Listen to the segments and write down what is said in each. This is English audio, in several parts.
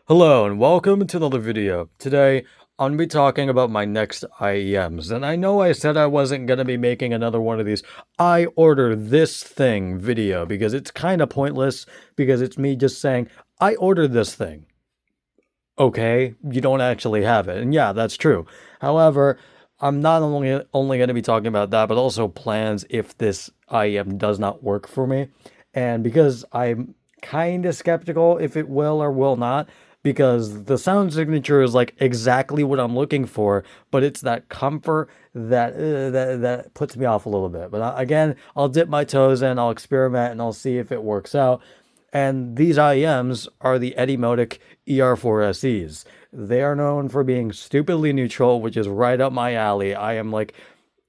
Hello and welcome to another video. Today, I'm going to be talking about my next IEMs. And I know I said I wasn't going to be making another one of these I order this thing video because it's kind of pointless because it's me just saying, I ordered this thing. Okay, you don't actually have it. And yeah, that's true. However, I'm not only going to be talking about that, but also plans if this IEM does not work for me. And because I'm kind of skeptical if it will or will not, because the sound signature is like exactly what I'm looking for, but it's that comfort that puts me off a little bit. But again, I'll dip my toes in, I'll experiment, and I'll see if it works out. And these IEMs are the Etymotic ER4SEs. They are known for being stupidly neutral, which is right up my alley. I am like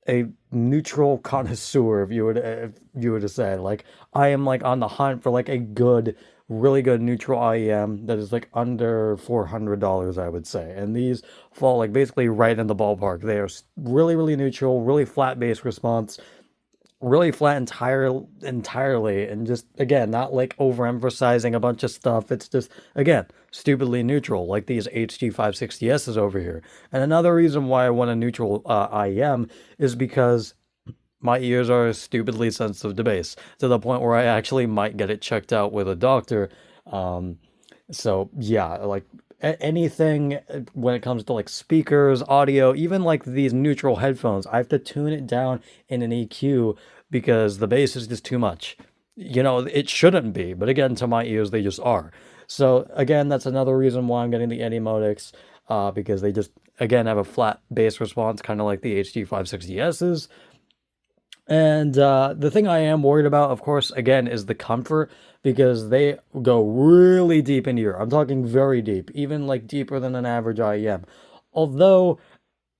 a neutral connoisseur, if you were to say. Like, I am like on the hunt for like a good, really good neutral IEM that is like under $400, I would say. And these fall like basically right in the ballpark. They are really, really neutral, really flat bass response, really flat entirely, and just again not like overemphasizing a bunch of stuff. It's just again stupidly neutral, like these HG560Ss over here. And another reason why I want a neutral IEM is because my ears are stupidly sensitive to bass to the point where I actually might get it checked out with a doctor. um so yeah, like anything when it comes to like speakers, audio, even like these neutral headphones, I have to tune it down in an EQ because the bass is just too much. It shouldn't be, but again, to my ears, they just are. So again, that's another reason why I'm getting the Etymotics, because they just again have a flat bass response, kind of like the HD560Ss. And the thing I am worried about, of course, again, is the comfort because they go really deep into your. I'm talking very deep, even like deeper than an average IEM. Although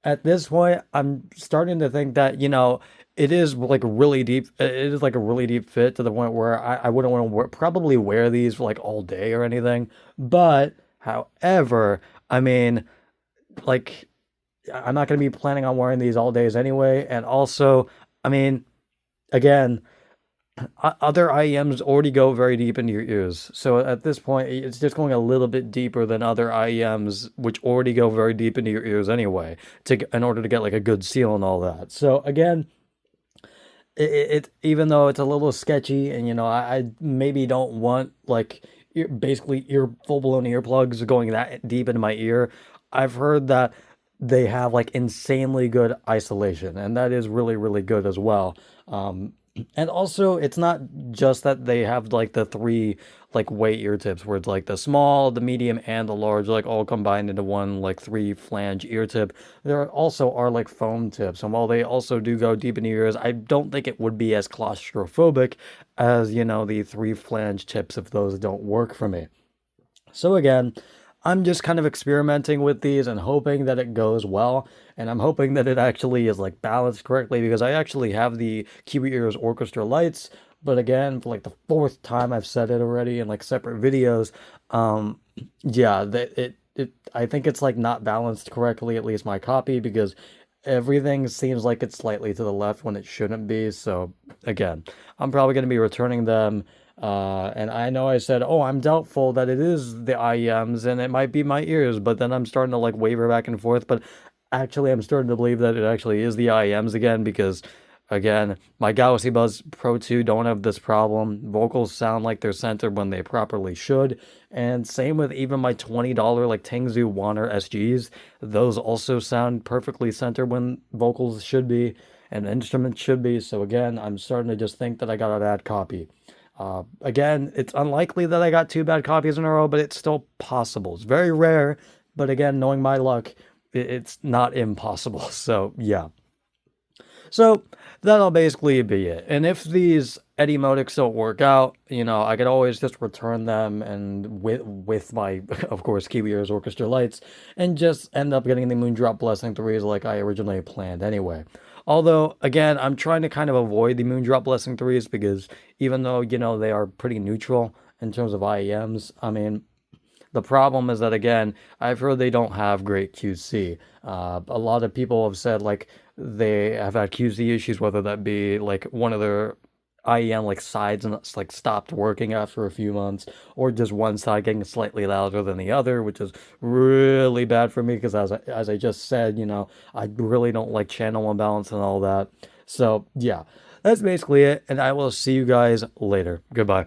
at this point, I'm starting to think that it is like really deep. It is like a really deep fit to the point where I wouldn't want to probably wear these for like all day or anything. But however, I mean, like I'm not going to be planning on wearing these all days anyway. And also, I mean, again, other IEMs already go very deep into your ears. So at this point, it's just going a little bit deeper than other IEMs, which already go very deep into your ears anyway, in order to get like a good seal and all that. So again, it even though it's a little sketchy, and I maybe don't want like basically full blown earplugs going that deep into my ear. I've heard that they have like insanely good isolation, and that is really, really good as well. And also, it's not just that they have like the three like weight ear tips where it's like the small, the medium, and the large, like all combined into one like three flange ear tip. There also are like foam tips, and while they also do go deep in the ears, I don't think it would be as claustrophobic as the three flange tips if those don't work for me. So again, I'm just kind of experimenting with these and hoping that it goes well. And I'm hoping that it actually is like balanced correctly because I actually have the Kiwi Ears Orchestra lights. But again, for like the fourth time I've said it already in like separate videos, yeah, I think it's like not balanced correctly, at least my copy, because everything seems like it's slightly to the left when it shouldn't be. So again, I'm probably going to be returning them. And I know I said, oh, I'm doubtful that it is the IEMs and it might be my ears, but then I'm starting to like waver back and forth. But actually, I'm starting to believe that it actually is the IEMs again because, again, my Galaxy Buds Pro 2 don't have this problem. Vocals sound like they're centered when they properly should. And same with even my $20 like Tingzu Wanner SGs. Those also sound perfectly centered when vocals should be and instruments should be. So again, I'm starting to just think that I got a bad copy. Again, it's unlikely that I got two bad copies in a row, but it's still possible. It's very rare, but again, knowing my luck, it's not impossible. So yeah. So that'll basically be it. And if these Etymotics don't work out, I could always just return them and with my, of course, Kiwi Ears Orchestra lights, and just end up getting the Moondrop Blessing 3s like I originally planned anyway. Although, again, I'm trying to kind of avoid the Moondrop Blessing 3s because even though, they are pretty neutral in terms of IEMs, I mean, the problem is that, again, I've heard they don't have great QC. A lot of people have said, like, they have had QC issues, whether that be, like, one of their IEM like sides and it's like stopped working after a few months, or just one side getting slightly louder than the other, which is really bad for me because as I just said, I really don't like channel imbalance and all that. So yeah, that's basically it, and I will see you guys later. Goodbye.